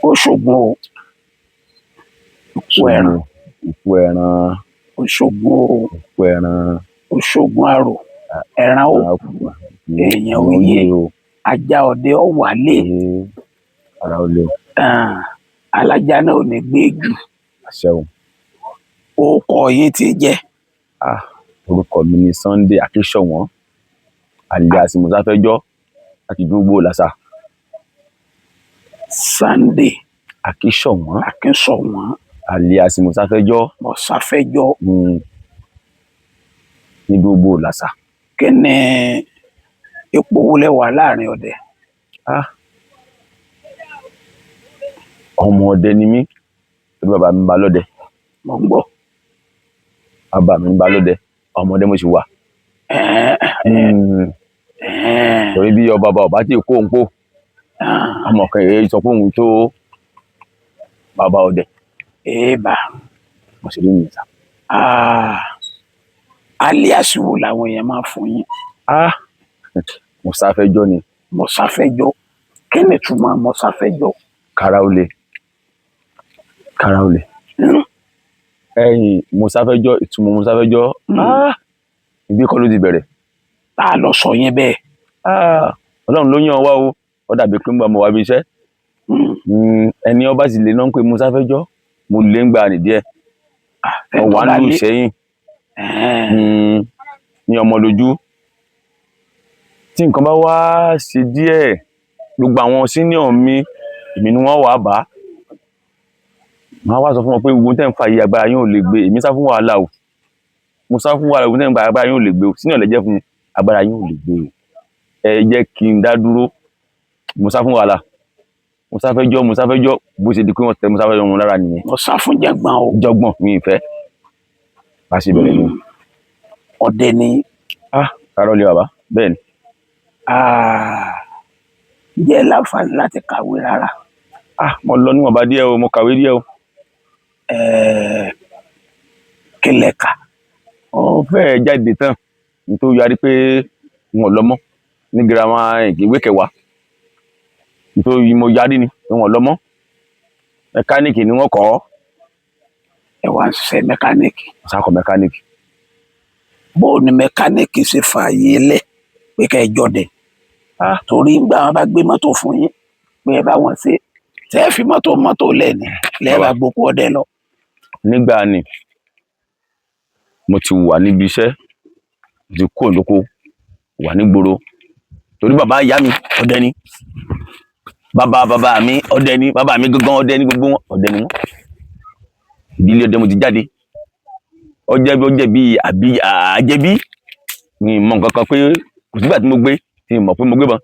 ó ṣògùn o òkú ẹran òkú ẹran ó ṣògùn o òkú ẹran ó ṣògùn àrò ẹran ó kú èèyàn ò yé ajá ọdẹ ó wálé ara ó lé alájà náà ò ní gbé jù àṣẹ o. ó kọ yín tí jẹ. Orúkọ mi ni Sunday Akínsọ̀wọ́n alias Mosafẹ́jọ́ láti Dúgbò Lásà. Sunday Akínsọ̀wọ́n alias Mosafẹ́jọ́ ní Dúgbò Lásà. kí ni ipò wo lẹ wà láàrin ọdẹ? Ọmọ ọdẹ ni mí torí bàbá mi ń bá lọ́dẹ. Mo ń gbọ́. Bàbá mi ń bá lọ́dẹ ọmọdé mo sì wà. Torí bí ọba tí kó ń pò ọmọ kan èyí sọ pé òun tó bàbá ọdẹ. Èèbà mo sì rí mi sá. alias wo làwọn èèyàn máa fún yín? Mosafẹ́jọ́ ni. Mosafẹ́jọ́ kí ni ìtumọ̀ Mosafẹ́jọ́? Kára ó lé. Mosafẹ́jọ́ ìtumọ̀ Mosafẹ́jọ́ ibi kọ́ ló ti bẹ̀rẹ̀. tá a lọ sọ yẹn bẹ́ẹ̀. Ọlọ́run ló yàn wá o ó dàbí pé ń gbà mọ́ wá bí iṣẹ́ ẹni ọba sì lè náà ń pè Mosafẹ́jọ́ mo lè ń gba nìdíẹ̀ mo wà nínú Ìṣẹ́yìn ní Ọmọlójú tí nǹkan bá wá ṣe díẹ̀ gbogbo àwọn senior mi èmi ni wọ́n wà bá máa wá sọ fún wọn pé gbogbo tẹ́ ń fa iye agbára yín ò lè gbé èmi sá fún wàhálà o mo sá fún wàhálà gbogbo tẹ́ ń fa agbára yín ò lè gbé o senior lẹ́jẹ́ fún mi agbára yín ò lè gbé o ẹ jẹ́ kí n dá dúró mo sá fún wàhálà Mosafẹ́jọ́ bó ṣe di pé wọ́n tẹ Mosafẹ́jọ́ wọn lára nìyẹn. mo sá fún jẹgbọn o. jọgbọn mi ìfẹ́ bá ṣe bẹ̀rẹ̀ ni. ọdẹ ni. Kára ó lé bàbá bẹ́ẹ̀ ni. jẹ́ láǹfààní láti kàwé rárá. mo lọ níwọ̀nba díẹ̀ o mo kàwé díẹ̀ o. kí lẹ kà? ó fẹ́ẹ̀ jáde tán nítorí yarí pé wọn ò lọ mọ́ ní girama ìwé kẹwàá nítorí mo yarí ni wọn ò lọ mọ́ mẹkáníìkì ni wọ́n kọ́. ẹ wá ń ṣiṣẹ́ mẹkáníìkì. sákọ̀ mẹkáníìkì. bó o ní mẹkáníìkì ṣe fààyè lẹ̀ pé ká ẹ jọdẹ torí ń gbà wọn bá gbé mọ́tò fún yín pé ẹ bá wọn ṣe tẹ́ ẹ fi mọ́tò lẹ́ni lẹ́ẹ̀bà gbókù ọdẹ lọ. nígbà ni mo ti wà níbi iṣẹ́ mo ti kó lóko wà nígboro torí bàbá ìyá mi ọdẹ ni bàbá mi ọdẹ ni bàbá mi gangan ọdẹ ni gbogbo wọn ọdẹ ni wọn ìdílé ọdẹ mo ti jáde ọjẹ bíi àjẹbí ni mọ nǹkan kan pé kò sígbà tí mo gbé tí mo mọ̀ pé mo gbé bọn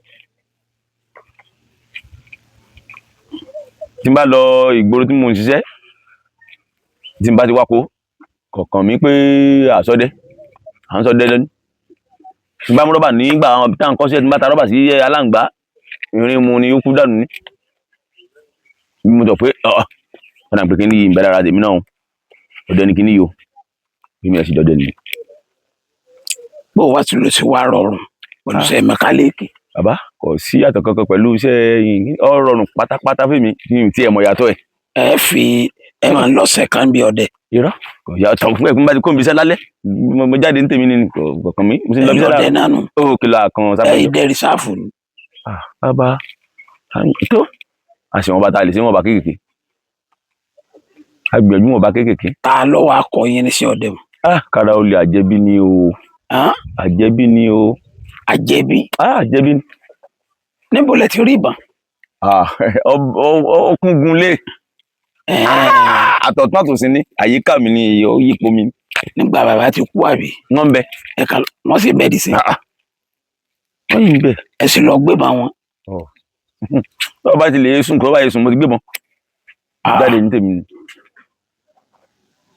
tí n bá lọ ìgboro tí mo ń ṣiṣẹ́ tí n bá ti wáko kọ̀ọ̀kan mi pé à ń sọdẹ lẹ́nu tí n bá mú rọ́bà nígbà àwọn tá à ń kọ́ṣẹ́ tí n bá ta rọ́bà sí aláǹgbá irin mu ni ó kú dànù ní mo jọ pé ọ̀nà pé kí ni ìbẹ̀rẹ̀ ara tèmi náà ọdẹ ni kí ni yìí o bí mi ẹ̀ sì dọdẹ nìyí. bó wá tí ló ṣe wá rọrùn pẹ̀lú iṣẹ́ mẹkáníìkì? bàbá kò sí yàtọ̀ kankan pẹ̀lú iṣẹ́ yìí ó rọrùn pátápátá fún mi tí ẹ mọ̀ yàtọ̀ ẹ̀. ẹ máa ń lọ́sẹ̀ kan bí ọdẹ. irọ́ kò yàtọ̀ fún ẹ̀kún bá ti kó mi iṣẹ́ lálẹ́ mo jáde ní tèmi ni kọ̀ọ̀kan mi mo sì ń lọ bí iṣẹ́ láàárọ̀. ọdẹ náà nù. ó kìlọ̀ àkàn sábẹ́. ìdẹ rìsáàfù ni. bàbá tó àṣìwọ̀n bàtà lè ṣe wọn bá kéékèèké agbẹ̀jú wọn bá kéékèèké. ta lọ́wọ́ akọ yín ní sí ọdẹ o. Kára ó lé àjẹbí ni o. àjẹbí ni o. àjẹbí. àjẹbí ni. níbo lẹ ti rí ìbọn? ọkùngun lé àtọ̀tún àtòsí ní àyíká mi ni ó yípo mi. nígbà bàbá ti kú àbí? wọ́n ń bẹ. wọ́n sì bẹ́ẹ̀ dì sí. wọ́n yìí ń bẹ. ẹ sì lọ gbébọn wọn. tọ́wọ́ bá ti lè sùn kọ́ báyìí sùn mo ti gbébọn. jáde ní tèmi ni.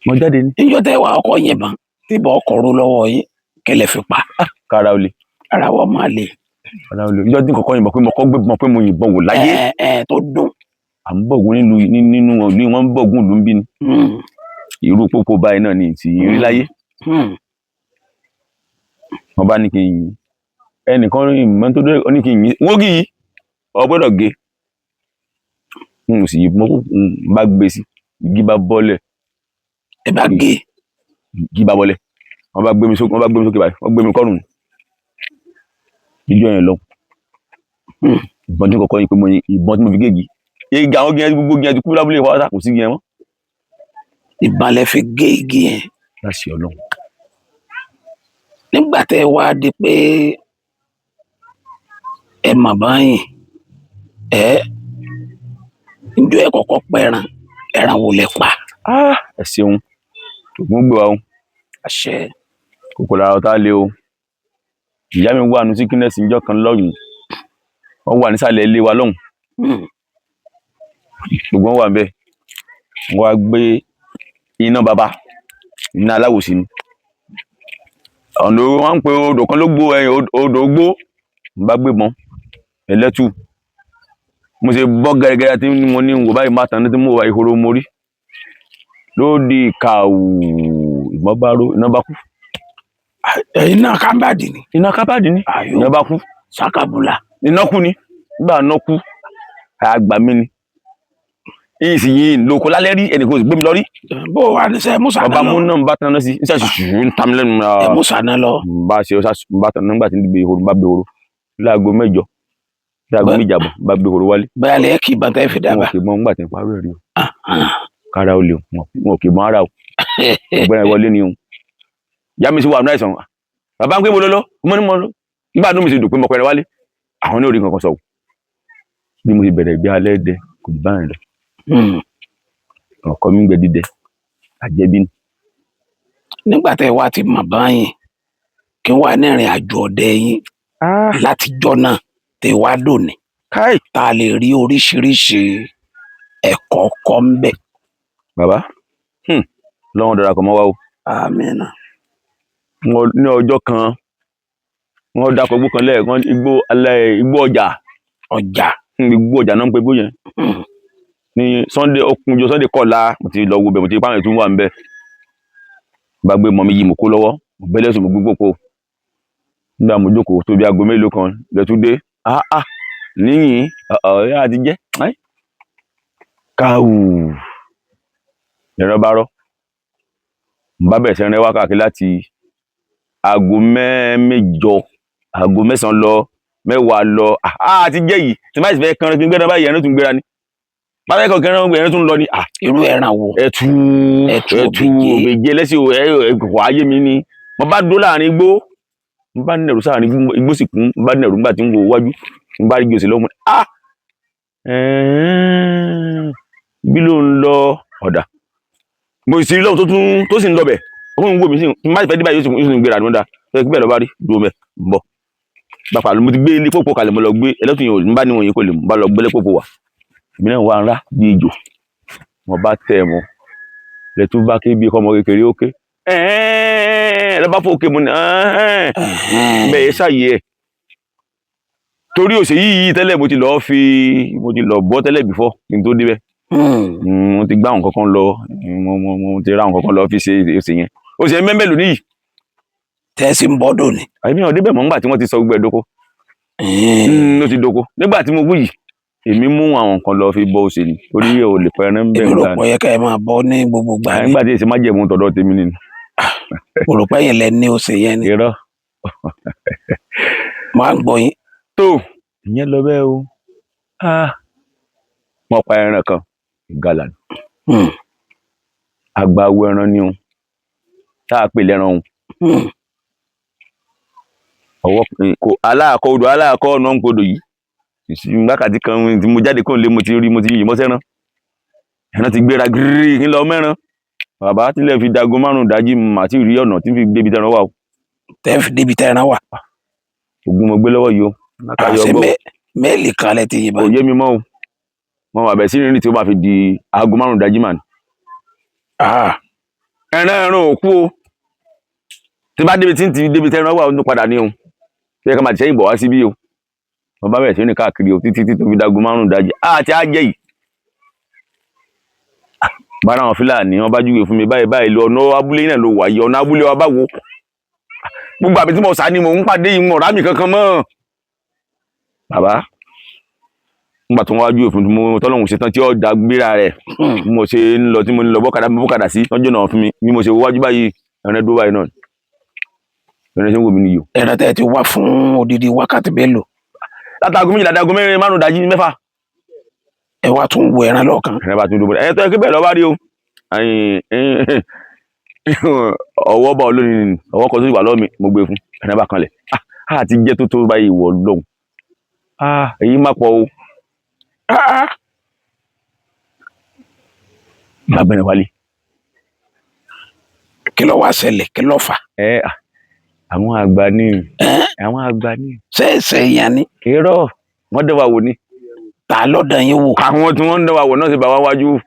mo jáde ní. níjọ́ tẹ́ wàá ọkọ yìnbọn tíbọ̀ ọkọ̀ ró lọ́wọ́ yín kẹlẹ̀ fi pa. Kára ó lé. ara wọ́n máa lè. Kára ó lé. níjọ́ tí kọ̀ọ̀kan yìnbọn pé mo kọ́ gbébọn pé mo yìnbọn wò láyé. tó dùn. à ń bọ̀gún nínú ìlú wọn ń bọ̀gún ìlú ń bí ni. irú pópó báyìí náà ni ti rí láyé. wọ́n bá ní kí n yìn ẹnìkan ìmọ̀ tó dé ní kí n yìn wọ́n kì í ọ gbọ́dọ̀ gé n sì yí mọ́ n bá gbé sí igi bá bọ́lẹ̀ ẹ bá gé igi bá bọ́lẹ̀ wọ́n bá gbé mi sókè báyìí wọ́n gbé mi kọ́rùn ijó yẹn lọ ìbọn tí kọ̀ọ̀kan yìí pé mo yin ìbọn tí mo fi géègì igi àwọn igi yẹn gbogbo igi yẹn ti kú lábúlé ìfọwọ́sá kò sí igi yẹn mọ́. ìbọn lẹ fi gé igi yẹn. láṣẹ Ọlọ́run. nígbà tẹ wá di pé ẹ mà báyìí njọ ẹ kọ́kọ́ pẹran ẹran wo lẹ pa. ẹ ṣeun ògùn gbé wa o àṣẹ. kòkòrò ara ọ̀tá lé o ìyá mi wà nù síkínẹ́sì níjọ́ kan lọ́yìn wọ́n wà nísàlẹ̀ ilé wa lọ́hùn gbogbo wọn wà bẹ́ẹ̀ wọ́n wá gbé iná baba iná aláwòsí ni ọ̀nà wọn ń pe odò kan ló gbó ẹ̀yìn odò gbó n bá gbé mọ́ ẹlẹ́tù mo ṣe bọ́ gẹ́gẹ́ tí mo ní wò báyìí má tán ní tí mo wà ìhòòrò mo rí lóde kàwù ìmọ̀ bá ró iná bá kú. iná kábàdì ni. iná kábàdì ni iná bá kú. sákàbùlà. iná kú ni nígbà náà kú àgbà mi ni ìsì yìí lóko lálẹ́ rí ẹnì kò sì gbé mi lọ rí. bó o wà ní sẹ́ musa náà lọ. ọba mú náà ń bá tan náà sí iṣẹ́ ṣùṣù ń tam lẹ́nu. ẹ musa náà lọ. n bá ṣe ọṣà n bá tan nígbà tí n gbé ehoro n bá gbé ehoro láago 8 láago 7 àbọ̀ n bá gbé ehoro wálé. bẹ́ẹ̀ lẹ́yìn kì í bá tẹ́ fi dábàá. wọn kì í mọ nígbà tí n parí ẹ̀rí o kára ó lè wọn kì í mọ ara o ọgbẹ́ni wọlé ni o ìyá mi sì wà ní àìsàn bàbá ń pè mo lọ́lọ́ mo ní mo lọ nígbà tó mi sì dùn pé mo pẹ̀rẹ̀ wálé àwọn ní orí kankan sọ bí mo ti bẹ̀rẹ̀ ìgbé alẹ́ dẹ kò jù báyìí lọ ọkọ mi ń gbẹ dídẹ àjẹbí ni. nígbà tẹ́ wá ti mọ̀ báyìí kí wàá ní ìrìn àjò ọdẹ yín látijọ́ náà tẹ́ wá dòní tá a lè rí oríṣiríṣi ẹ̀kọ́ kọ́ ń bẹ̀. bàbá lọ́wọ́n darapọ̀ mọ́ wa o. àmín. ní ọjọ́ kan wọ́n dákọ̀ igbó kan lẹ́ẹ̀kan igbó ọjà igbó ọjà náà ń pe igbó yẹn ní Sunday ọkùnjọ Sunday kọlá mo ti lọ wo bẹ̀ mo ti pààyàn tún wà ń bẹ̀ bá gbé mọ́ mi yìí mo kó lọ́wọ́ mo bẹ́lẹ̀ sùn mo gbogbo po nígbà mo jókòó tó bí aago mélòó kan lẹ́túndé níyìn ọ̀rẹ́ àti jẹ́ káwù ìran bá rọ́ n bá bẹ̀rẹ̀ sí rìn wákàkí láti aago 8 aago 9 lọ 10 lọ àti jẹ́ yìí tí máa sì fẹ́ kẹrin kí n gbéra báyìí ẹ̀rín tún gbéra ni báyìí kan kẹrin ẹ̀rín tún lọ ni irú ẹran wo ẹ̀tù òbèjì ẹlẹ́sìn ẹ̀kọ́ ayé mi ni mo bá dó láàrin igbó n bá nẹ̀rù sáàrin igbó sì kún n bá nẹ̀rù nígbà tí n wo wájú n bá rí gbèsè lọ́mọ bí ló ń lọ ọ̀dà mo sì rí lọ́wọ́ tó sì ń lọ bẹ̀ ọkùnrin ń wò mí sí n bá fẹ́ dé báyìí yóò sì ń gbéra ní ọ̀dà fẹ́ kí bẹ́ẹ̀ lọ bá rí dúró mẹ́ ń bọ̀ bàbá mo ti gbé ilé pòpò kalẹ̀ mo lọ gbé ẹlẹ́tùn yìí n bá níwọ̀n yìí kò lè bá lọ gbélé pòpò wà èmi náà wà ń rá bí ejò wọn bá tẹ̀ mọ́ lẹ́tún bá ké bí ọmọ kékeré ó ké ẹ bá fòkè mo ní bẹ́ẹ̀ ṣàyè ẹ̀ torí òsè yìí tẹ́lẹ̀ mo ti lọ bọ́ tẹ́lẹ̀ before kí n tó débẹ̀ mo ti gbá àwọn kankan lọ mo ti ra àwọn kankan lọ fi ṣe òsè yẹn òsè mẹ́mẹ́lò níyì. tẹ́sí ń bọ́dọ̀ ni. àbí mi ò débẹ̀ mọ́ nígbà tí wọ́n ti sọ gbogbo ẹ̀ dóko. ló ti dóko nígbà tí mo wú yìí èmi mú àwọn nǹkan lọ fi bọ́ òsè ni torí ò lè pẹ́ẹ́rẹ́ ń bẹ̀rẹ̀ èmi rò pé yẹ ká ẹ máa bọ́ ní gbogbo gbà ní. nígbà tí èsì má jẹ̀mú tọ̀dọ̀ tèmi ni. mo rò pé yẹn lẹ ní òsè yẹn ni. irọ́. máa ń gbọ́ yín. tó ìyẹn lọ bẹ́ẹ̀ o wọ́n pa ẹran kan ìgalà ni àgbàwo ẹran ni o tá a pè lẹ́ran o ọwọ́ kò aláàkọ́ odò aláàkọ́ ọ̀nà ń podò yìí wákàtí kan tí mo jáde kó lé mo ti yìí mọ́ sẹ́ran ẹran ti gbéra gírí kí n lọ mẹ́ran bàbá tílẹ̀ fi dago 5 dájí mà tí rí ọ̀nà tí fi débi tẹ́ran wà o. tẹ́ fi débi tẹ́ran wà. ògùn mo gbé lọ́wọ́ yìí o. àṣẹ mẹ́ẹ̀lì kan lẹ ti yìnbọn. kò yé mi mọ́ o mo wà bẹ̀ sí rírìn tí ó máa fi di aago 5 dájí mà ní. ẹran òkú o tí bá débi tí ń ti débi tẹ́ran wà ó tún padà ní o ṣé ká máa ti sẹ́yìn bọ̀ wá síbí o mo bá bẹ̀rẹ̀ sí ní káàkiri o títí tó fi dago 5 dájí àti ajẹ́ yìí bára àwọn Fúlàní wọn bá júwe fún mi báyìí lọ ọ̀nà abúlé náà ló wà yìí ọ̀nà abúlé wa báwo gbogbo àbí tí mo sá ni mò ń pàdé yìí ọ̀rá mi kankan mọ́ bàbá nígbà tó ń wájú òfin mo tọ́lọ́hún ṣetán tí ó da gbéra rẹ̀ bí mo ṣe ń lọ tí mo ń lọ bọ́kadà sí tọ́jú náà fún mi bí mo ṣe wájú báyìí ẹran dúró báyìí náà ẹran ṣe ń wò mí nìyó. ẹran tẹ́ ẹ ti wá fún odidi wákàtí mélòó. látàgùn méjìlá dàgùn mẹ́rin márùn dájí mẹ́fà. ẹ wá tún wo ẹran lọ́ọ̀kan. ẹran bá tún dúró ẹ tó ẹ kí bẹ́ẹ̀ lọ bá rí o ọwọ́ bá olórin ọwọ́ kan tó wà lọ́ọ̀ mi mo gbé fún ẹran bá kanlẹ̀ àti jẹ́ tó tó báyìí wọ̀ lọ́hùn èyí má pọ̀ o. gbàgbẹ́rẹ̀ wálé. kí ló wá ṣẹlẹ̀ kí ló fà. àwọn àgbà ni àwọn àgbà ni. ṣẹ́ẹ̀ṣẹ̀ yẹn ni. irọ́ wọ́n dẹ̀ wá wò ni. ta ló dán yín wò. àwọn tí wọ́n ń dẹ̀ wá wò náà ti bá wá wájú.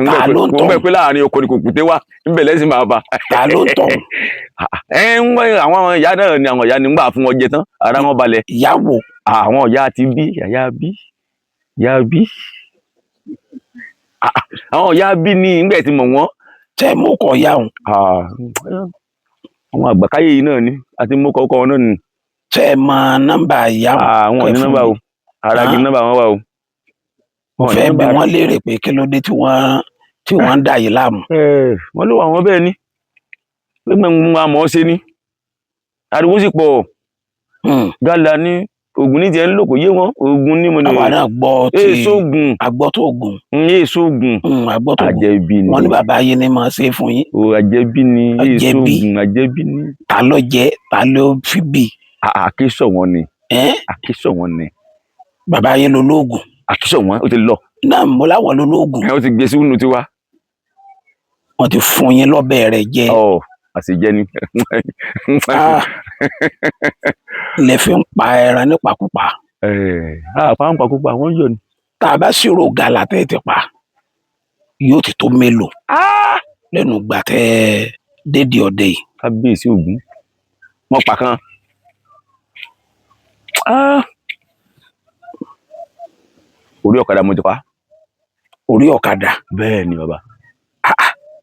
ta ló ń tọ̀. wọ́n bẹ̀ pé láàrin oko ni kò kùté wá níbẹ̀ lẹ́sìn máa bá. ta ló ń tọ̀. àwọn ìyá náà ni àwọn ìyá ni ń gbà fún wọn jẹ tán ara wọn balẹ̀. ìyá wo. àwọn ìyá ti bí ìyá bí àwọn ìyá bí ní ìgbẹ́ ti mọ̀ wọ́n. tẹ́ mú kọ ya òun. àwọn àgbàkáyé yìí náà ni àti mú kọ́kọ́ wọn náà ni. tẹ́ mọ nọ́mbà ìyá òun. àwọn ò ní nọ́mbà o aragi nọ́mbà wọn wà o. mo fẹ́ bi wọ́n léèrè pé kí ló dé tí wọ́n ń dà yìí láàmú. wọ́n ló wà wọ́n bẹ́ẹ̀ ni pé mo àmọ́ ṣe ni ariwo sì pọ̀ gàlà ni oògùn ní tiẹ̀ ń lò kò yé wọn oògùn ní mo ní. àwa náà gbọ́ tí èso oògùn agbọ́ tó oògùn. èso oògùn agbọ́ tó oògùn. àjẹbí ni wọ́n ní bàbá yín ni máa ṣe fún yín. àjẹbí ni èso oògùn àjẹbí ni. ta ló jẹ ta ló fi bì. àkísọ̀ wọn ni. àkísọ̀ wọn ni. bàbá yín ló lóògùn. àkísọ̀ wọn ó ti lọ. náà mo láwọn ló lóògùn. ó ti gbé sínú tiwa. wọ́n ti fún yín lọ́bẹ̀ rẹ̀ jẹ. àṣejẹ ni. lè fi ń pa ẹran nípakúpa. pàápàá wọ́n yọ ni. tá a bá ṣírò gàlà tẹ́ ti pa yóò ti tó mélòó lẹ́nu gbà tẹ́ dédé ọdẹ yìí. kábíyèsí Ògún wọ́n pa kan. orí ọ̀kadà mo ti pa. orí ọ̀kadà. bẹ́ẹ̀ ni bàbá.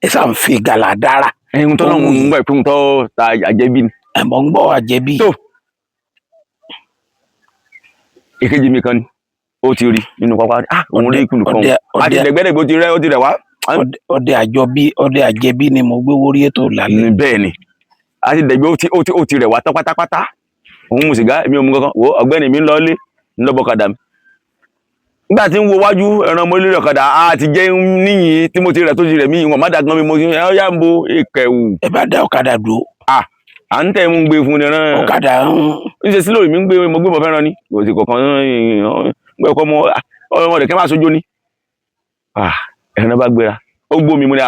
ẹ sá ń fi gàlà dára. ẹ̀hún tó náà ń gbọ́ ìpín tó ta àjẹbí ni. ẹ̀mọ́ ń gbọ́ àjẹbí. tó èkejì mi kan ni ó ti rí nínú pápá òun rí ìkùlù kan àti ìdẹ̀gbẹ́dẹ̀gbẹ́ ó ti rẹ̀ wá. ọdẹ àjẹbí ni mo gbé wórí ètò lálẹ́. bẹ́ẹ̀ ni àti ìdẹ̀gbẹ́ ó ti rẹ̀ wá tán pátápátá òun mu sìgá èmi ò mu kankan wo ọ̀gbẹ́ni mi ń lọ lé ńlọ́bọ̀kadà mi. nígbà tí ń wo wájú ẹran mo lórí ọ̀kadà àti jẹ́ níyìn tí mo ti rẹ̀ tó ti rẹ̀ mí ìwọ̀n má dàgbọ́n mi mo ti ẹ̀ yá ń bo ìkẹ̀wù. ẹ bá dá ọ̀kadà dúró. à ń tẹ̀ ń gbé fún ni rán. ọ̀kadà ń ṣe sílò mi ń gbé mo gbé bọ̀ fẹ́ràn ni kò sì kọ̀ọ̀kan gbé ọkọ ọmọ rẹ̀ kẹ́ máa sojú ni. ẹran bá gbéra ó gbó mi mo ní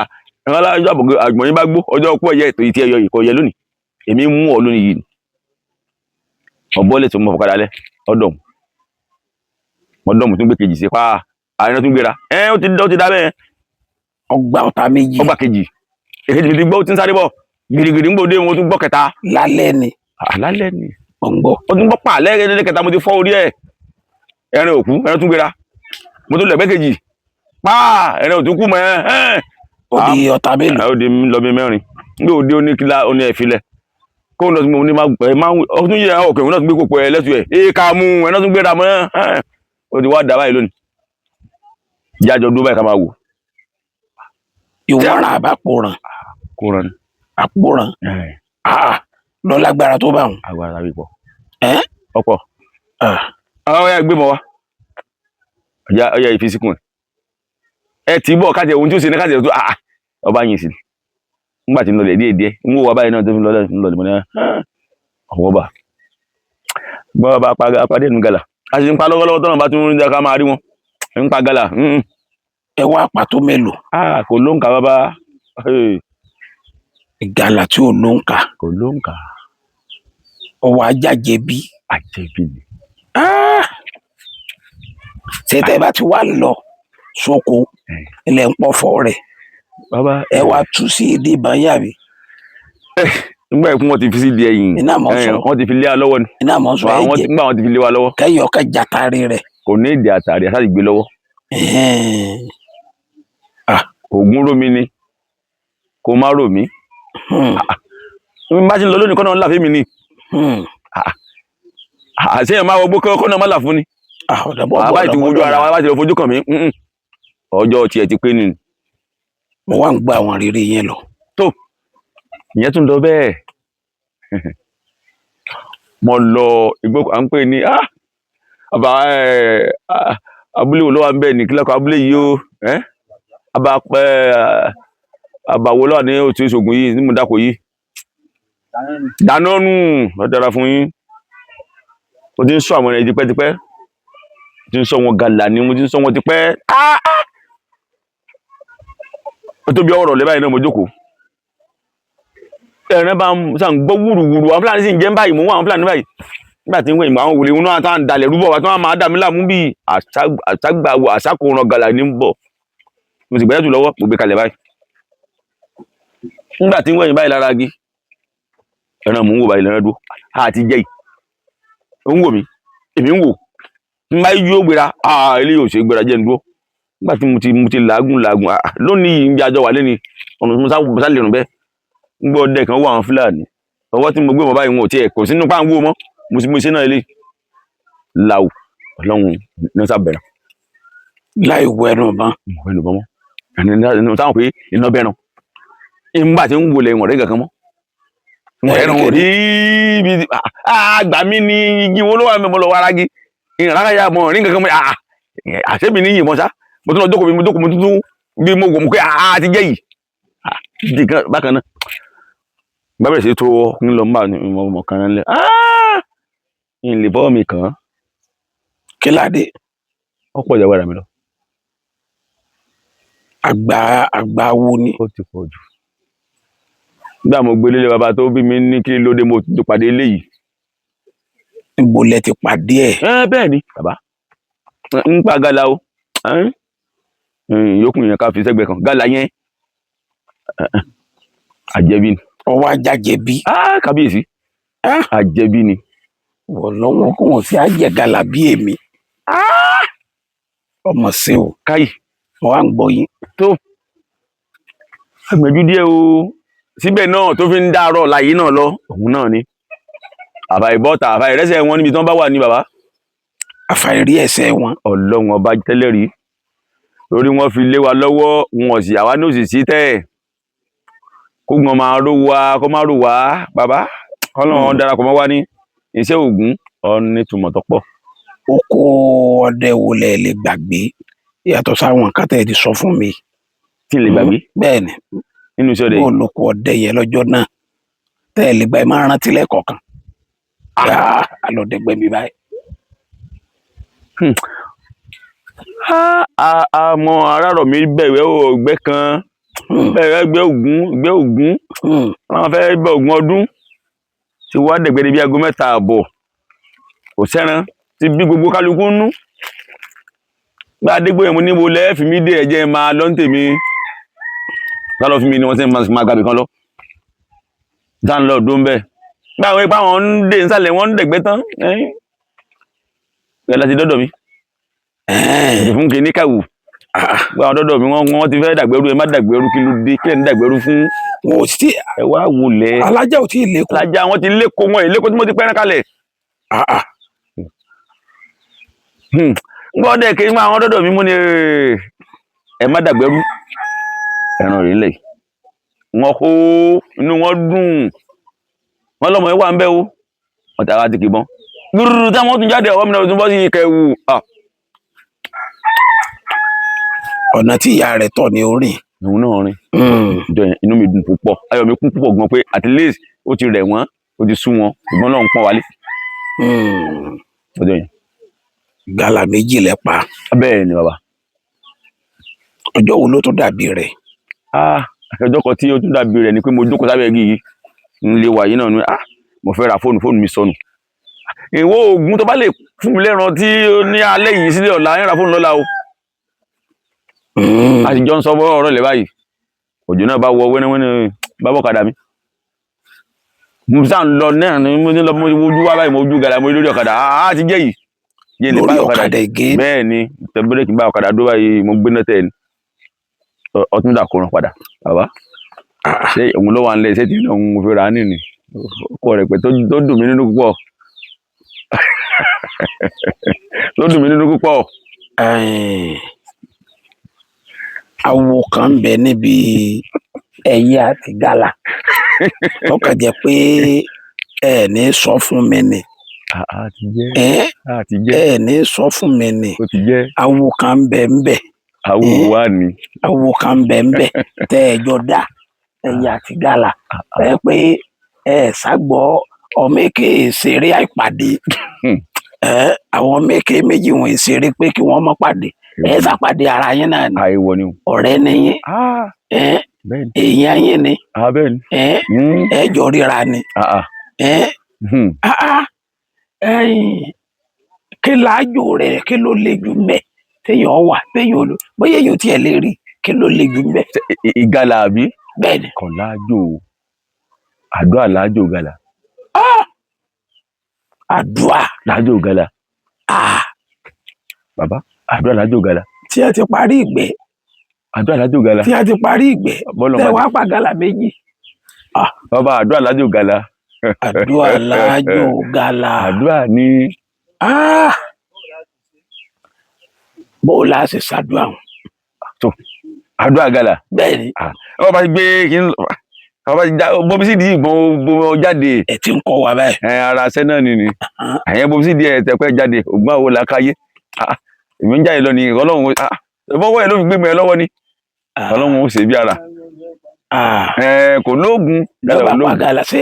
ẹran alájọ àgbọ̀n yín bá gbó ọjọ́ ọkú ẹ̀yẹ ètò ìtì ẹ̀yọ ìkọ̀ yẹ lónìí èmi mú ọ lónìí yìí ọ̀bọ́lẹ̀ tó mọ̀ fọ̀kadà lẹ̀ ọ̀dọ̀mù tún gbé kejì sí pa àárín tún gbéra ó ti dá bẹ́ẹ̀. ọgbà ọ̀tá méjì. ọgbà kejì èkejì mi ti gbọ́ ó ti ń sáré bọ̀ gidigidi ń gbòde wọn tún gbọ́ kẹta. lálẹ́ ni. lálẹ́ ni. ó ń gbọ́. ó tún gbọ́ pa lẹ́ẹ̀kẹ́ kẹta mo ti fọ́ orí ẹ̀ ẹran òkú ẹran tún gbéra mo tún lẹ̀gbẹ́ kejì pa ẹran òtún kú mọ́ ẹ́. ó di ọ̀tá mélòó. ó di lọ bí mẹ́rin ní òde oníkìlá oní ẹ̀fílẹ̀ kó lọ sí mo ní máa ó tún yẹ ọkọ̀ ìwọ̀n náà tún gbé kókó ẹ̀ lẹ́sù ẹ̀ èèkà mú ẹran tún gbéra mọ́ ẹ́ ó ti wá dà báyìí lónìí jájọ dúró báyìí ká máa wò. ìwọ̀n àbápòràn. kóran. àpòràn. lọ lágbára tó bá wọn. agbára tàbí pọ̀. ọ̀pọ̀. ọ̀ya gbé mọ́ wa ọ̀ya ìfisíkùn ẹ̀ tí bọ̀ kájẹ ohun tí ó ṣe ní kájẹ tó ọba yìí sí nígbà tí ń lọlẹ̀ díẹ̀ ń wò wá báyìí náà tó fi lọlẹ̀ mọ́ ní ọwọ́ bá gbọ́ bá apádé nù gàlà a sì ń pa lọ́wọ́lọ́wọ́ tọ́nà bá tún ń jẹ́ ká máa rí wọn ń pa gàlà. ẹ wá pàtó mélòó. kò ló ń kà bàbá. ìgàlà tí ò ló ń kà. kò ló ń kà. ọwọ́ ajájẹbí. àjẹbí ni. ṣé tẹ́ bá ti wá lọ sóko ilẹ̀ ń pọ̀fọ́ rẹ̀ ẹ wá tú sí ìdí ìbọn yàrá. nígbà yìí wọ́n ti fi sí di ẹ̀yìn wọ́n ti fi lé wa lọ́wọ́ ni. iná mọ̀ sọ ẹ̀jẹ̀ nígbà wọ́n ti fi lé wa lọ́wọ́. kẹ́yìn ọkọ̀ jàtàrí rẹ̀. kò ní ìdí àtàrí àtàrí gbé lọ́wọ́. ògùn rómi ni kò má rò mí. bá ti lọ lónìí kọ́nà ńlá fún mi ni. àṣeyàn máa wọ gbó kọ́nà má là fún ni. ọ̀dọ̀bọ̀ bàbá yìí ti wojú ara wa bá ti lọ fojú kàn mí ọjọ́ tiẹ̀ ti pé ni. mo wá ń gba àwọn rere yẹn lọ. tó ìyẹn tún lọ bẹ́ẹ̀ mo lọ igbó à ń pè ní abúlé wo ló wà ń bẹ̀ ní kílẹ̀kọ̀ abúlé yìí ó àbàwò lọ́wọ́ ní òtún ìṣògùn yìí ní mo dákò yìí dáná nù lọ́ dára fún yín. mo ti ń sọ àwọn ẹ̀rẹ́ tipẹ́tipẹ́ mo ti ń sọ wọn gàlà ni mo ti ń sọ wọn tipẹ́ ó tóbi ọ̀rọ̀ lẹ́bàá yìí náà mo jókòó ẹ̀rẹ́ bá ń sàn gbọ́ wúruwúru àwọn Fúlàní sì ń jẹ́ báyìí mo ń wá àwọn Fúlàní báyìí nígbà tí ń wẹ̀ ìmọ̀ àwọn wòlé wọn náà tá à ń dalẹ̀ rúbọ̀ wá tí wọ́n máa dà mí láàmú bíi àṣàkóran gàlà ní bọ̀ mo sì gbẹ́yàtù lọ́wọ́ mo gbé kalẹ̀ báyìí nígbà tí ń wẹ̀yìn báyìí lára agi ẹran mò ń wò báyìí lẹ́rán dúró àti jẹ́ yìí ó ń wò mí èmi ń wò ń bá yíyó gbéra eléyìí ò ṣe gbéra jẹ́ ń dúró nígbà tí mo ti làágùn lónìí yìí ń bí ajọ wà lẹ́ni ọ̀nà mo sá lè rùn bẹ́ẹ̀ ń gbọ́ ọdẹ kan wọ àwọn Fúlàní ọwọ́ tí mo gbé wọn báyìí wọn ò tiẹ̀ kò sínú páńwó mọ́ mo ṣe náà eléyìí làwù Ọlọ́run ní sábẹ̀rẹ̀ láì wọ ẹnu ọba mọ́ ẹni táwọn pé iná bẹ̀ràn nígbà tí ń wọlé wọn rí kankan mọ́ ẹran ò rí ibi àgbà mi ní igi wo ló wà mẹ́mọ́ lọ wára gi ìrànláyà mọ́ rí kankan mọ́ àṣẹ́bí ní yìnbọn sá mo tún lọ jókòó mo tún bí mo wò mo pé ti jẹ́ yìí bákan náà bá bẹ̀rẹ̀ sí tó ń lọ mbà ní ọmọ kan náà lẹ́ ń lè bọ́ mi kàn án kí ládé ọ̀pọ̀ ìyàwó ara mi lọ. àgbà wo ni. ó ti pọ̀ jù. nígbà mo gbé lélẹ̀ bàbá tó bí mi ní kí lóde mo tó pàdé eléyìí. níbo lẹ ti pàdé ẹ. bẹ́ẹ̀ ni bàbá ń pa gàlà o yòókù yẹn ká fi sẹ́gbẹ̀ẹ́ kan gàlà yẹn àjẹbí ni. ọwọ́ ajá jẹ̀bi. kábíyèsí àjẹbí ni. wọ́n lọ́wọ́ kó wọ́n fi àjẹ gàlà bí èmi. ọmọ sí o. káyì. wọ́n á ń gbọ́ yín. tó agbẹ̀jú díẹ̀ o síbẹ̀ náà tó fi ń dárọ̀ láyé náà lọ òun náà ni àfàìbọ́ta àfàìrẹsẹ̀ wọn níbi tí wọ́n bá wà ní bàbá. àfàìrí ẹsẹ̀ wọn. Ọlọ́run ọba tẹ́lẹ̀ rí lórí wọn fi lé wa lọ́wọ́ wọn sì àwa ní òsì tẹ́ kó gbọ́n máa ró wa kó má ró wa bàbá Ọlọ́run darapọ̀ mọ́ wa ní iṣẹ́ Ògún ọ̀ní túmọ̀ tó pọ̀. oko ọdẹ wo lẹ lè gbàgbé yàtọ̀ sáwọn kátà ẹ ti sọ fún mi. tí n lè gbàgbé. bẹ́ẹ̀ ni nínú iṣẹ́ ọdẹ yìí. bó lóko ọdẹ yẹn lọ́jọ́ náà tẹ́ ẹ lè gba ẹ máa rántí lẹ́ẹ̀kọ̀ọ̀kan. alọ́dẹ̀gbẹ́ mi báyìí. àmọ́ arárọ̀ mi bẹ̀rẹ̀ ọgbẹ́ kan bẹ̀rẹ̀ gbẹ́ Ògún wọn fẹ́ bẹ Ògún ọdún tí wọ́n á dẹ̀gbẹ́ bí aago 3 àbọ̀ kò sẹ́ran ti bí gbogbo kálukú nú gba adégbòye mo níbo lẹ́ẹ̀fì mí dé ẹ̀jẹ̀ máa lọ́n tèmi lọ́lọ́ fún mi ni wọ́n ti máa gbàgbé kan lọ dáń lọ dó ń bẹ́ẹ̀ gba àwọn ipá wọn ń dé nsàlẹ̀ wọn ń dẹ̀gbẹ́ tán ẹ̀ láti dọ́dọ̀ mi fún kìíní kàwù gba àwọn dọ́dọ̀ mi wọ́n ti fẹ́ dàgbẹ́rú ẹ má dàgbẹ́rú kí ló dé kí lẹ́ni dàgbẹ́rú fún wọn ò tí ẹ wá wulẹ̀ alájà ò tí ì lékò alájà wọn ti lékò wọn èlékò tí mo ti pẹ́rẹ́ kalẹ̀ gbọ́dẹ̀ kí n máa àwọn dọ́dọ̀ mi mú ni ẹ má dàgbẹ́rú ẹran rèé lẹ̀ wọn kó inú wọn dùn wọn lọ́mọ ẹ wà ń bẹ́ o wọn ti ara ti kì bọ́n gbúrúrú táwọn tún jáde ọwọ́ mi náà tún bọ́ sí ìkẹwù ọ̀nà tí ìyá rẹ̀ tọ̀ ní orí. òun náà rìn ìjọ yẹn inú mi dùn púpọ̀ ayọ̀ mi kún púpọ̀ gan pé at least ó ti rẹ̀ wọ́n ó ti sú wọn ṣùgbọ́n náà ń pọ́n wálé. ọjọ́ yẹn. gàlà méjì lẹ pa. bẹ́ẹ̀ ni bàbá. ọjọ́ wo ló tún dàbí rẹ̀. ọjọ́ kan tí ó tún dàbí rẹ̀ ni pé mo jókòó sábẹ́ igi yìí ń lé wa yìí náà ni mo fẹ́ ra fóònù mi sọnù. ìwọ Ògún tó bá lè fún mi lẹ́ran tí ó ní alẹ́ yìí sílẹ̀ ọ̀la ń ra fóònù lọ́la o. a sì jọ ń sọ ọ̀rọ̀ lẹ́ báyìí òjò náà bá wọ wẹ́nẹ́wẹ́nẹ́ bá bọ̀ kadà mi. mo sá ń lọ náà ni mo lọ mo ojú wá báyìí mo ojú gàdá mo lórí ọ̀kadà ti jẹ́ yìí. lórí ọ̀kadà igi. bẹ́ẹ̀ ni tẹ bírèkì bá ọ̀kadà dó báyìí mo gbé náà tẹ̀ ni ọtún dà kó ràn padà bàbá. ṣé òun ló wà ń lẹ ṣé tí òun fi rà á nìyí ọkọ rẹ pẹ tó dùn mí nínú púpọ̀. ló dùn mí nínú púpọ̀. Awo kan ń bẹ níbi ẹyẹ àti gàlà tó kàn jẹ́ pé ẹ ní sọ fún mi ni ẹ ní sọ fún mi ni awo kan ń bẹ ń bẹ awo wa ni awo kan ń bẹ ń bẹ tẹ ẹ jọ dá ẹyẹ àti gàlà ẹ pé ẹ ṣàgbọ ọmọ èké ṣeré àìpàdé àwọn ọmọ èké méjì wọn ṣeré pé kí wọn má pàdé ẹ ṣàpàdé ara yín náà ni ọ̀rẹ́ ni yín èèyàn yín ni ẹ jọ ríra ni kí láàjò rẹ kí ló le jù mẹ téèyàn wà téèyàn lò bóyá èèyàn tiẹ̀ lè rí kí ló le jù mẹ. ìgalà àbí. bẹ́ẹ̀ni. kò láàjò àdúrà láàjò gàlà. àdúrà láàjò gàlà. bàbá àdúrà láàjò gàlà. tí a ti parí ìgbẹ́. àdúrà láàjò gàlà. tí a ti parí ìgbẹ́. tẹ wàá pa gàlà méjì. bàbá àdúrà láàjò gàlà. àdúrà láàjò gàlà. àdúrà ni. bó o la ṣe ṣàdúrà wọn. àdúrà gàlà. bẹ́ẹ̀ni. wọ́n bá ti gbé kí n bomi sí di ìgbọ̀n bomi jáde. ẹ ti ń kọ́ wa báyìí. ara ṣẹ́ náà ni àyẹn bomi sí di ẹ̀ tẹ́pẹ́ jáde ògbọ́n àwọn làákàyè èmi ń jáde lọ ni ọlọ́run ìfọwọ́ ẹ̀ ló fi gbé mi ẹ lọ́wọ́ ni ọlọ́run ó ṣe bí ara kò lóògùn. lọ́ba pàgàlà ṣé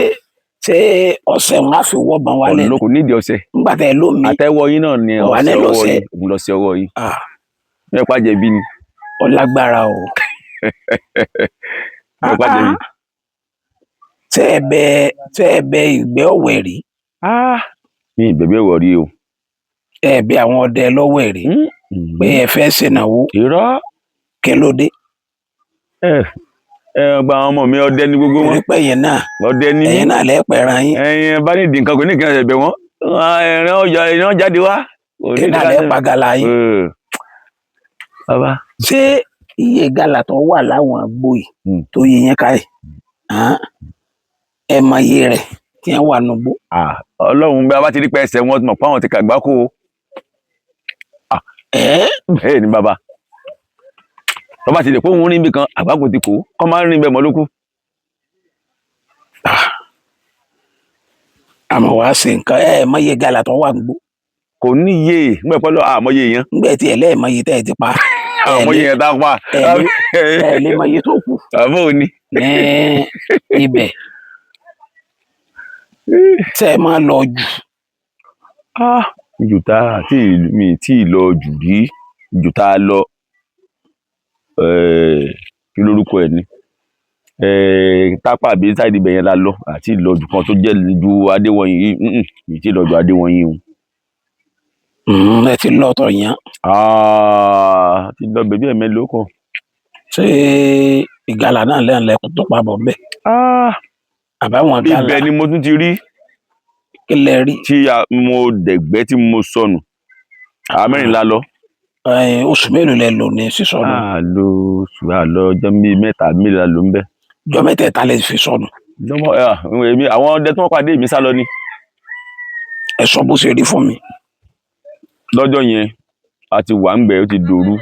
ọ̀sẹ̀ wọn á fi wọ́ bàn wálẹ̀. kò nídìí ọ̀sẹ̀. nígbà tẹ lómi. àtẹ́wọ́ yín náà ni ọ̀sẹ̀ ọwọ́ yín òun lọ sí ọwọ́ yín. mẹ́pà jẹ̀bi ni. ọlágbára o. mẹ́pà jẹ̀bi. tẹ́ ẹ bẹ ìgbẹ́ ọ̀wẹ̀ rí. mi ìbẹ̀bẹ̀ wọ̀ rí o. ẹ bẹ àwọn ọdẹ lọ́wẹ̀ rí. pé ẹ fẹ́ ṣènáwó. irọ́. kí ló dé. gba àwọn ọmọ mi ọdẹ ní gbogbo wọn. orípẹ́ yẹn náà. ọdẹ ní. ẹ̀yin náà lẹ́ẹ̀pẹ̀ ra yín. ẹ̀yin bá ní ìdí nǹkan kò ní kí n ṣe bẹ̀ wọ́n. ẹ̀ràn jáde wá. ẹ̀yin náà lẹ́ẹ̀pà gàlà yín. bàbá. ṣé iye gàlà tó wà láwọn àgbo yìí tó yẹ yẹn ká yìí ẹ mọ iye rẹ̀ tí wọ́n wà nùgbó. ọlọ́run bí a bá ti rí pé ẹsẹ̀ wọn mọ̀ pé àwọn ti kàgbá kó o. bẹ́ẹ̀ ni bàbá. tọ́ba ti lè kó òun rí níbi kan àgbákò ti kó kọ́ máa ń rìn bẹ́ẹ̀ mọ́ lókù. àmọ́ wàá ṣe nǹkan mọ iye gàlà tó wà nùgbó. kò níye nígbà pẹ́ lọ àmọye yẹn. nígbà tí ẹ lẹ́ẹ̀mọ iye tẹ́ ẹ ti pa. àmọye yẹn tá a pa. ẹ lè mọ iye tó kù. àbó ni. ibẹ̀ tẹ́ ẹ máa lọ jù. jù tá a mi tí ì lọ jù rí jù tá a lọ kí lórúkọ ẹ ní tápà àbí sáìdì ibẹ̀ yẹn la lọ àti ìlọ jù kan tó jẹ́ ju Adéwọ̀nyí yìí mi tí ì lọ ju Adéwọ̀nyí o. ẹ ti lọ tọ̀ yẹn. ti lọ bèbí ẹ̀mẹ́ lóko. ṣé ìgalà náà lẹ́yìn lẹ́kùn tó pa bọ̀ bẹ́ẹ̀. àbáwọn gàlà. ibẹ̀ ni mo tún ti rí. kí lẹ rí. tí mo dẹ̀gbẹ́ tí mo sọnù àmẹ́rìnlá lọ. oṣù mélòó lẹ lò ní sísọnù. àlọ ọjọ́ bíi mẹ́ta mélòó ló ń bẹ. ọjọ́ mẹ́tẹ̀ẹ̀ta lẹ fi sọnù. àwọn ọdẹ tí wọ́n pàdé mi sá lọ ni. ẹ sọ bó ṣe rí fún mi. lọ́jọ́ yẹn a ti wà ń bẹ̀ ó ti dòru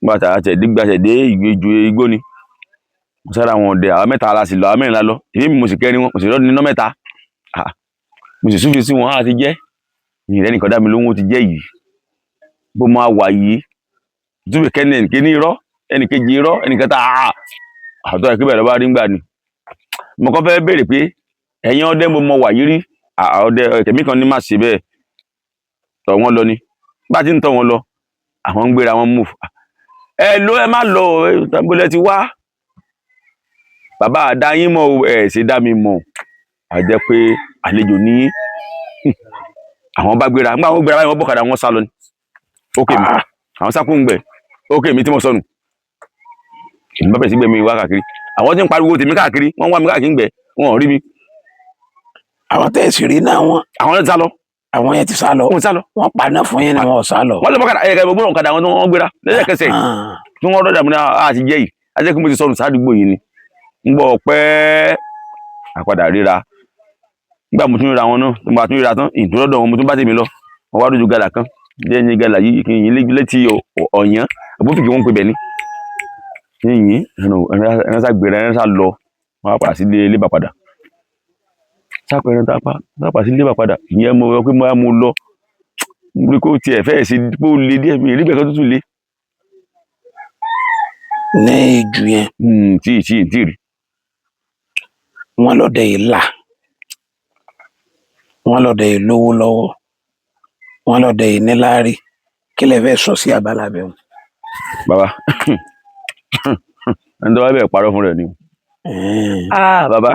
gbàtà àtẹ̀dé ìgbẹ́jú igbó ni mo sára àwọn ọdẹ àwọn mẹ́ta la sì lọ àwọn mẹ́rin la lọ èmi mo sì kẹ́rin wọn mo sì lọ́dún níná mẹ́ta mo sì súnfi sí wọn á ti jẹ́ ìyìn rẹ nìkan dá mi lóhùn ó ti jẹ́ yìí bó máa wà yìí túbẹ̀ kẹ́ni ẹnìkéní irọ́ ẹnìkejì irọ́ ẹnìkẹta àtọ́ ẹ̀kí bẹ̀rẹ̀ bá rí gbà ni mo kàn fẹ́ béèrè pé ẹ̀yin ọdẹ mo mọ wà yìí rí ọdẹ ẹ̀kẹ́mí kan ní má ṣe bẹ́ẹ̀ tọ̀ wọ́n lọ ni bá ti ń tọ̀ wọ́n lọ àwọn ń gbéra wọn mú ẹ ló ẹ má lọ ìtàgbọ́lẹ̀ ti wá bàbá àdá yín mọ̀ ẹ̀ ṣe dá mi mọ̀ àjẹ́ pé àlejò ní àwọn bá gbéra nígbà wọn gbéra báyìí wọn bọ̀kadà wọn sá lọ ni ókè mi àwọn sákún gbẹ ókè mi tí mo sọnù èmi bá bẹ̀rẹ̀ sí gbé mi wá káàkiri àwọn tí ń pariwo tèmi káàkiri wọ́n wá mi káàkiri gbẹ wọn ò rí mi. àwọn tẹ̀sí rí náà wọn. àwọn náà ti sá lọ. àwọn yẹn ti sá lọ. wọ́n sá lọ. wọ́n paná fún yín ni wọ́n sá lọ. wọ́n lọ bọ́kadà ẹ̀ka ìbò gbọ́dọ̀ ọ̀kadà wọn tí wọ́n gbéra lẹ́sẹ̀kẹsẹ̀ tí wọ́n rọ́ọ̀dà mi náà àti jẹ́ yìí ajẹ́ kí mo ti sọnù sádùúgbò yìí ni ń gbọ́ pẹ́ àpadà ríra nígbà mo tún ríra wọn náà mo tún ríra tán ìdúrọ́dọ̀ wọn mo tún bá tèmi lọ wọ́n wá lójú gàlà kan lẹ́yìn gàlà yìí kí n yìn létí ọ̀yàn àbófìkì wọn ń pè bẹ̀ ni yìnyín ẹran sá gbéra ẹran sá lọ wọn á padà sí ilé bà padà sápẹ ẹran tápá sápà sí ilé bà padà ìyẹn mo rọ pé mo á mú lọ rí kó tiẹ̀ fẹ́ẹ̀ sí pé ó le díẹ̀ mi ìrígbẹ́ kan tútù le. ní ìjù yẹn. tí rí. wọ́n lọ́dẹ yìí là wọ́n lọ́dẹ yìí lówó lọ́wọ́ wọ́n lọ́dẹ yìí níláárí kí lẹ fẹ́ sọ sí abala bẹ́ẹ̀. bàbá ẹni tó bá bẹ̀ parọ́ fún rẹ̀ ni. bàbá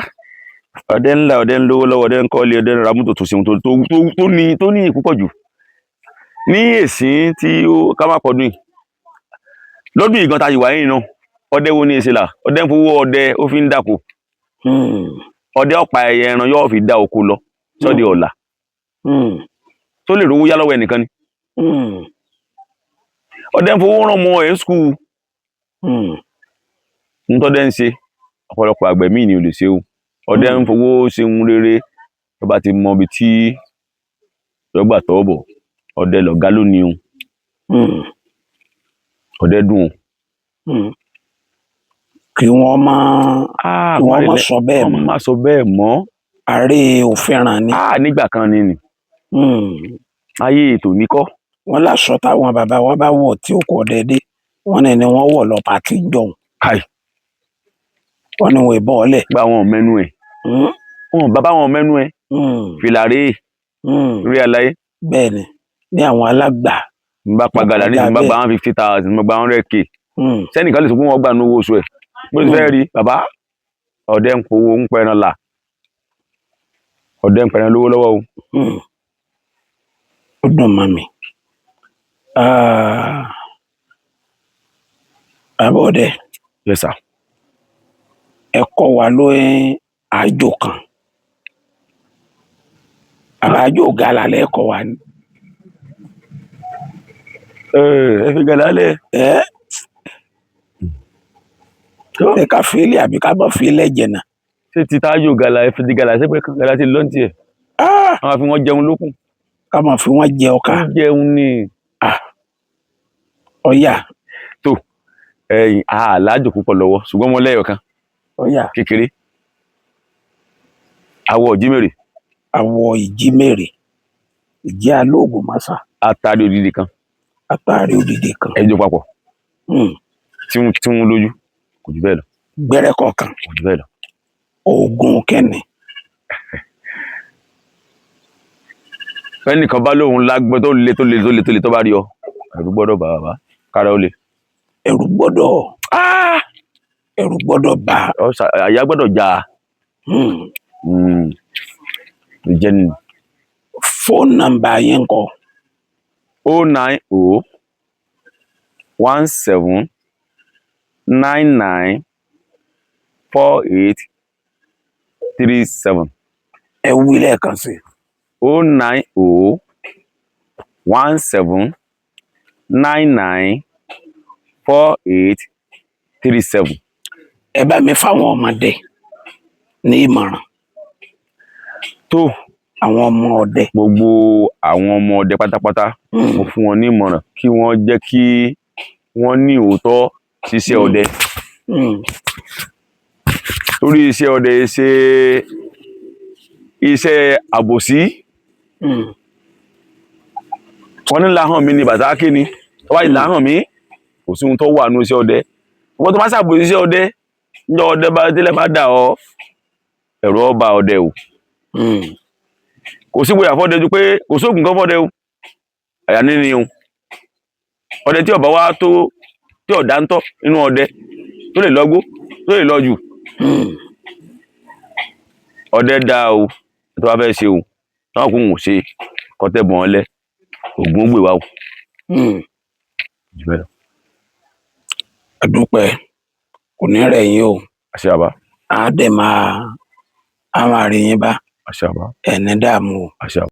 ọdẹ ńlá ọdẹ ńlówó lọ́wọ́ ọdẹ ńkọ́lé ọdẹ ńra mọ́tò tó ṣeun tó ní púpọ̀ jù ní èsì tí ó ká má pọ̀dún yìí lọ́dún yìí gan ta ìwà yìí náà ọdẹ wo ní èsì là ọdẹ ń fowó ọdẹ ó fi ń dàpọ̀ ọdẹ ọ̀pá ẹyẹ ẹran yóò fi dá oko lọ sọ́dẹ ọ̀la tó lè rówó yá lọ́wọ́ ẹnìkan ni ọdẹ ń fowó rán ọmọ ẹ̀ ń skul ntọ́dẹ ń ṣe ọ̀pọ̀lọpọ̀ àgbẹ̀ míì ni ò lè ṣe o ọdẹ ń fowó ṣeun rere tó bá ti mọ ibi tí yọgbà tọ́ bọ̀ ọdẹ lọ̀gá lónìí o ọdẹ dùn o. kí wọ́n má sọ bẹ́ẹ̀ mọ́. má sọ bẹ́ẹ̀ mọ́. ààrẹ ò fẹ́ràn ni. nígbà kan ni nì. ayé ètò ní kọ́. wọ́n láṣọ táwọn bàbá wọn bá wọ̀ tí ó kọ ọdẹ dé wọ́n ní ni wọ́n wọ̀ lọ pàtí ń jọ̀hún. wọ́n ní wọ́n ìbọn ọ̀lẹ̀. gba àwọn mẹ́nu ẹ̀. bàbá wọn mẹ́nu ẹ̀. fìlàrí rí àlàyé. bẹ́ẹ̀ni ní àwọn alágbà. n bá pagàdà ní ìsìn bá gba 150,000 mo gba 100K. sẹ́nìkan lè sọ pé wọ́n gbà ní owó oṣù ẹ̀. bó ti fẹ́ rí bàbá ọdẹ ń powó ń pẹran là ọdẹ ń pẹran lówó lọ́wọ́ o. ó dùn mọ́ mi. àbọ̀dẹ. Yes sir. ẹ kọ́ wa lóyún àjò kan àjò gàlà lẹ́kọ̀ọ́ wa ni. ẹ fi gàlà lẹ. ẹ ká fílẹ̀ àbí ká bọ́ fílẹ̀ jẹ̀nà. ṣé ti tájò gàlà ẹ fi di gàlà ṣé pé gàlà ti lọ́ntì ẹ̀. àwọn àfi wọn jẹun lókun. ká máa fi wọn jẹ ọkà. jẹun ni. ọ̀yà. tó àlájò púpọ̀ lọ́wọ́ ṣùgbọ́n mo lẹ́yọ̀ kan. ọ̀yà. kékeré. awọ ìjímèrè. awọ ìjímèrè. ìjẹ́ alóògùn mọ́sá. atari odidi kan. atari odidi kan. ẹjọ papọ̀. tí wọ́n lójú kò jù bẹ́ẹ̀ lọ. gbẹ́rẹ́ kọ̀ọ̀kan. kò jù bẹ́ẹ̀ lọ. oògùn kẹ́ni. fẹ́nìkan bá lóun lágbọ́n tó le tó bá rí ọ ẹ̀rù gbọ́dọ̀ bá bàbá kára ó le. ẹ̀rù gbọ́dọ̀ bá. àyà gbọ́dọ̀ já. ìjẹ́ ni. fóònù nàmbà yẹn kọ́. 090 17 99 48 37. ẹ wí lẹ́ẹ̀kan sí. 090 17 99 48 37. ẹ bá mi fáwọn ọmọdé ní ìmọ̀ràn. tó àwọn ọmọ ọdẹ. gbogbo àwọn ọmọ ọdẹ pátápátá mo fún wọn ní ìmọ̀ràn kí wọ́n jẹ́ kí wọ́n ní òótọ́ ṣiṣẹ́ ọdẹ. torí iṣẹ́ ọdẹ ṣe iṣẹ́ àbòsí. wọ́n ní làhàn mi ni bàtà kí ni wọ́n bá yìí làhàn mi kò sí ohun tó wà nínú iṣẹ́ ọdẹ. wọ́n tó bá ṣàbòsí iṣẹ́ ọdẹ ní ọdẹ bá délẹ̀ bá dà ọ́ ẹ̀rù ọba ọdẹ o. kò sí bóyá fọdẹ ju pé kò sóògùn kan fọdẹ o àyà níní o. ọdẹ tí ọba wa tó tí ọ̀dà ń tọ́ nínú ọdẹ tó lè lọ́gbó tó lè lọ jù. ọdẹ dá o tó bá fẹ́ ṣe o náà kò ń ṣe kọ́tẹ́bọ̀n ọlẹ́ ògùn ó gbé wa o. àdúpẹ́ kò ní rẹ̀ yín o. àṣẹ àbá. á dẹ̀ máa rí yín bá. àṣẹ àbá. ẹni dààmú o. àṣẹ àbá.